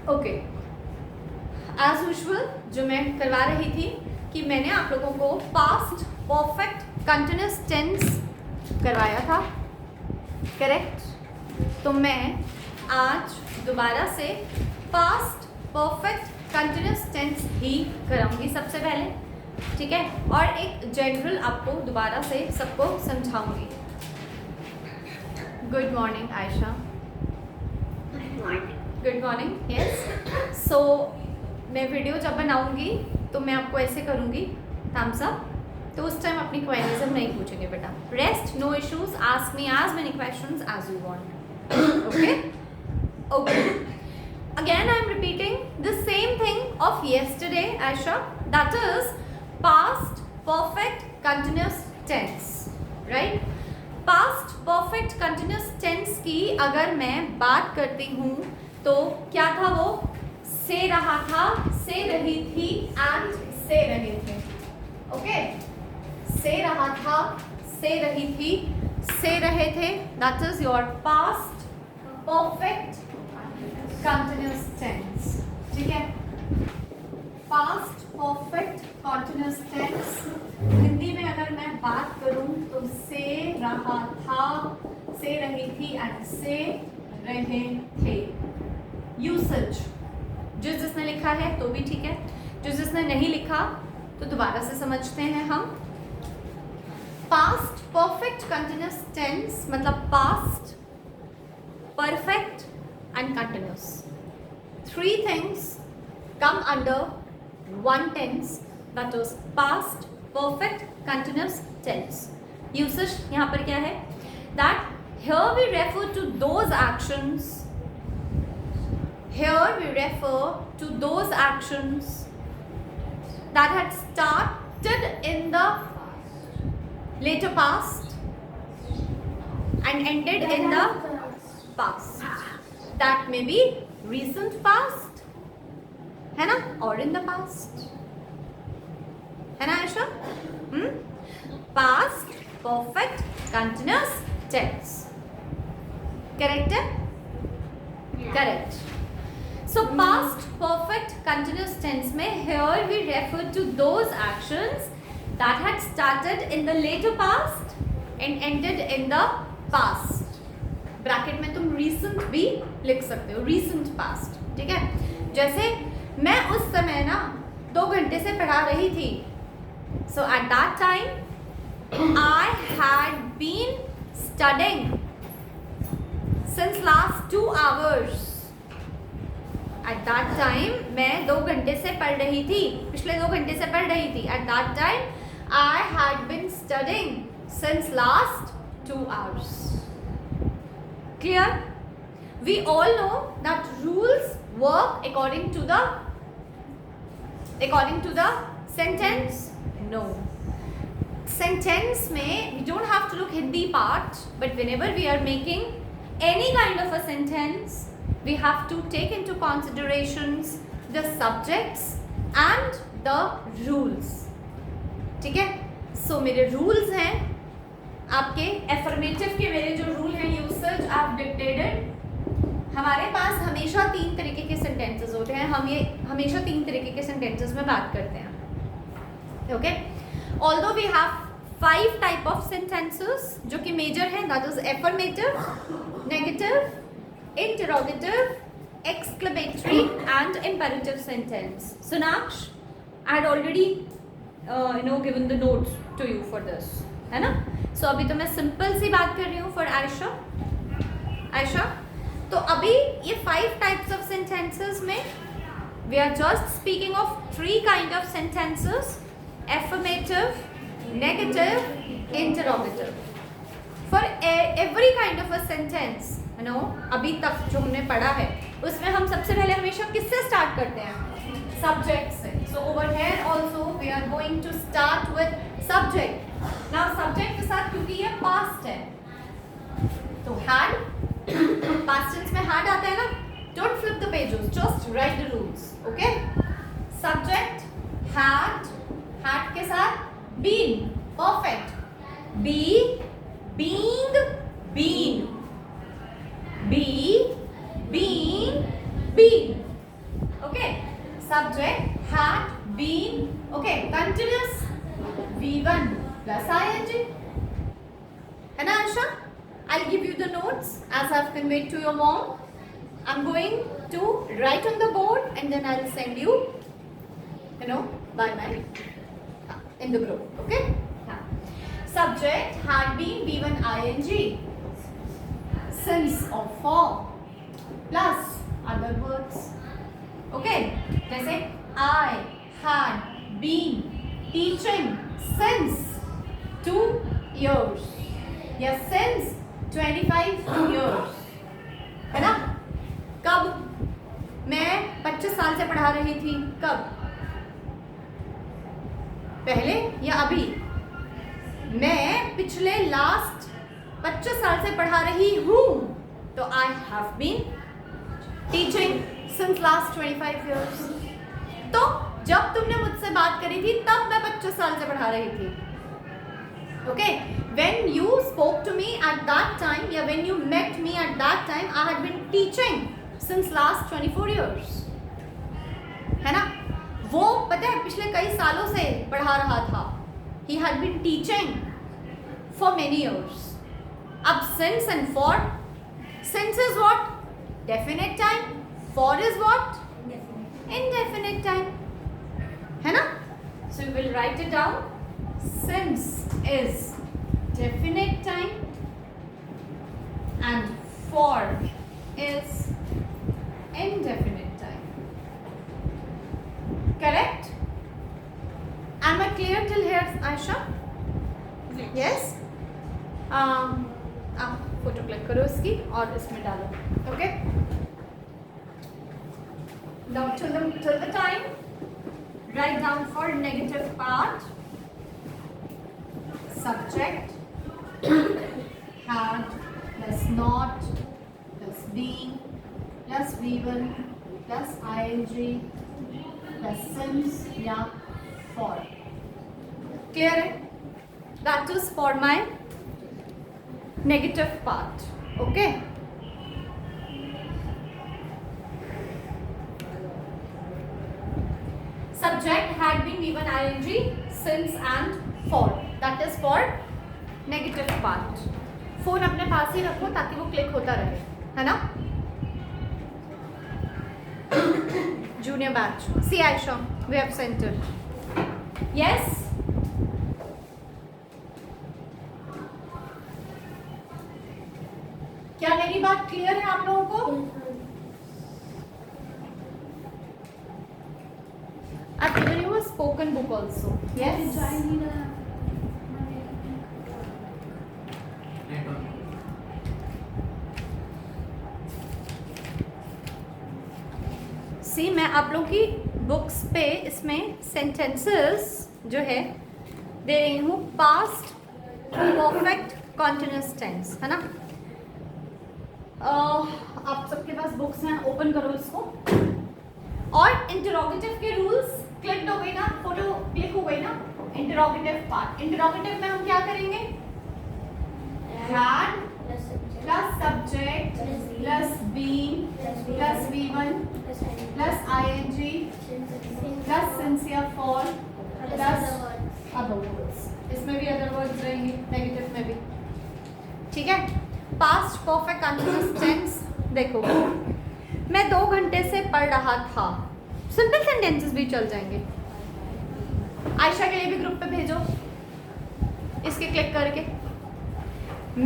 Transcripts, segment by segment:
Okay, as usual जो मैं करवा रही थी कि मैंने आप लोगों को पास्ट परफेक्ट कंटिन्यूस टेंस करवाया था, करेक्ट। तो मैं आज दोबारा से पास्ट परफेक्ट कंटिन्यूस टेंस ही कराऊंगी सबसे पहले, ठीक है, और एक जनरल आपको दोबारा से सबको समझाऊंगी। Good morning Ayesha. Good morning, yes. So मैं वीडियो जब बनाऊंगी तो मैं आपको ऐसे करूंगी थम्स अप, तो उस टाइम अपनी क्वेरीज हम नहीं पूछेंगे बेटा। Rest, no issues, ask me as many questions as you want. Okay okay, again I am repeating the same thing of yesterday Aisha, that is past perfect continuous tense, right? past perfect continuous tense की अगर मैं बात करती हूँ तो क्या था वो? से रहा था, से रही थी एंड से रहे थे। ओके, से रहा था, से रही थी, से रहे थे, that is your past perfect continuous tense, ठीक है। past perfect continuous tense Hindi में अगर मैं बात करूं तो से रहा था, से रही थी एंड से रहे थे। यूसेज जो जिसने लिखा है तो भी ठीक है, जो जिसने नहीं लिखा तो दोबारा से समझते हैं हम। पास्ट परफेक्ट कंटिन्यूस टेंस मतलब past perfect and continuous. Three things come under one tense, that is past perfect continuous tense. Usage यहाँ पर क्या है? That here we refer to those actions. Here we refer to those actions that had started in the later past and ended in the past. That may be recent past, है ना, or in the past, है ना Ayesha? Past perfect continuous tense, correct है? Correct. So past perfect continuous tense में here we refer to those actions that had started in the later past and ended in the past. Bracket में तुम recent भी लिख सकते हो, recent past, ठीक है। जैसे मैं उस समय ना 2 घंटे से पढ़ा रही थी, so at that time I had been studying since last 2 hours. At that time मैं 2 घंटे से पढ़ रही थी, पिछले 2 घंटे से पढ़ रही थी। At that time I had been studying since last 2 hours. Clear? We all know that rules work according to the sentence. No, sentence में we don't have to look Hindi part, but whenever we are making any kind of a sentence, we have to take into considerations the subjects and the rules. ठीक है? So मेरे rules हैं आपके affirmative के, मेरे जो rule हैं usage आप डिक्टेटेड। हमारे पास हमेशा 3 तरीके के सेंटेंसेस होते हैं, हम ये हमेशा 3 तरीके के सेंटेंसेस में बात करते हैं। Okay, although we have 5 type of sentences जो कि मेजर हैं, that is affirmative, negative, interrogative, exclamatory and imperative sentence. Sonaksh, I had already given the notes to you for this, है ना। सो अभी तो मैं सिंपल सी बात कर रही हूँ फॉर आयशा। तो अभी ये 5 टाइप्स ऑफ सेंटेंसेस में we are just speaking of 3 kind of sentences, affirmative, negative, interrogative. For every kind of a sentence, you know, अभी तक जो हमने पढ़ा है उसमें हम सबसे पहले हमेशा किससे स्टार्ट करते हैं? सब्जेक्ट से। So over here also we are going to start with subject. Now subject के साथ क्योंकि ये पास्ट है तो हैड, पास्ट टेंस में हैड आता है ना, don't flip the pages, just write the rules. Okay, subject had, had के साथ been, perfect, be, being, been, be, been, been, subject had been, okay, continuous V1 plus ing. है ना आशा? I'll give you the notes as I've conveyed to your mom. I'm going to write on the board and then I'll send you, by my in the group. Okay? Subject had been V1 ing since of for plus other words. Okay? जैसे I had been teaching since 2 years. Yes, since 25 years. है ना? कब मैं 25 साल से पढ़ा रही थी? कब? पहले या अभी? मैं पिछले लास्ट 25 साल से पढ़ा रही हूँ, तो I have been teaching since last 25 years. तो जब तुमने मुझसे बात करी थी तब मैं 25 साल से पढ़ा रही थी. Okay, when you spoke to me at that time, या when you met me at that time, I had been teaching since last 24 years. है ना? वो पता है पिछले कई सालों से पढ़ा रहा था. He had been teaching for many years. अब since and for, since is what? Definite time. For is what? Indefinite time. है ना? So we will write it down. Since is definite time and for is indefinite time. Correct? Am I clear till here, Aisha? Yes? आप photo click करो इसकी और इसमें डालो. Okay? Now till the time, write down for negative part. Subject had plus not plus been plus V1 plus ing plus since या for. Clear है? That is for my negative part. Okay? Subject had been V1 ing since and for. That is for negative part. Phone अपने पास ही रखो ताकि वो click होता रहे, है ना? Junior batch. See Aisha, we have sent it. Yes? क्या मेरी बात क्लियर है आप लोगों को? I've given you a spoken book also. Yes? सी मैं आप लोगों की बुक्स पे इसमें सेंटेंसेस जो है दे रही हूँ पास्ट परफेक्ट कॉन्टिन्यूअस टेंस, है ना? आप सबके पास बुक्स हैं, ओपन करो इसको. और इंटरोगेटिव के रूल्स क्लिक हो गई ना, फोटो क्लिक हो गई ना. इंटरोगेटिव पार्ट, इंटरोगेटिव में हम क्या करेंगे? had plus subject plus being plus V1 plus ing plus since या for plus other words. इसमें भी other words रहेंगे नेगेटिव में भी. ठीक है? पास्ट परफेक्ट कंटिन्यूअस टेंस देखो, मैं 2 घंटे से पढ़ रहा था. सिंपल सेंटेंसेस भी चल जाएंगे. आयशा के लिए भी ग्रुप पे भेजो इसके क्लिक करके.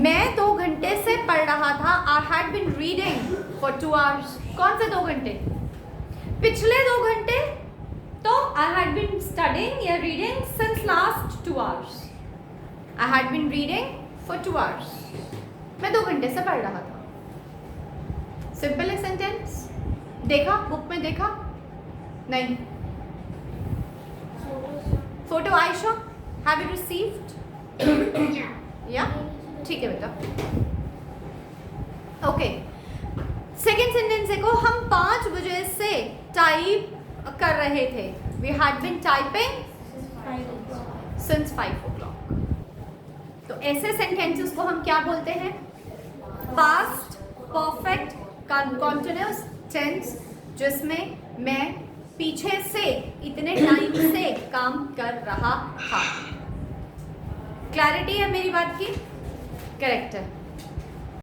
मैं 2 घंटे से पढ़ रहा था. I had been reading for 2 hours. कौन से 2 घंटे? पिछले 2 घंटे. तो आई हैड बीन स्टडिंग या reading since last 2 hours. I had been reading for 2 hours. मैं 2 घंटे से पढ़ रहा था. सिंपल है सेंटेंस. देखा बुक में? देखा नहीं? Photo Ayesha, have you received? या ठीक है बेटा. ओके, सेकेंड सेंटेंस देखो. हम 5 बजे से टाइप कर रहे थे. We had been typing since 5 o'clock. तो ऐसे सेंटेंसेस को हम क्या बोलते हैं? पास्ट परफेक्ट कॉन्टिन्यूअस टेंस, जिसमें मैं पीछे से इतने टाइम से काम कर रहा था। क्लैरिटी है मेरी बात की? करेक्ट है।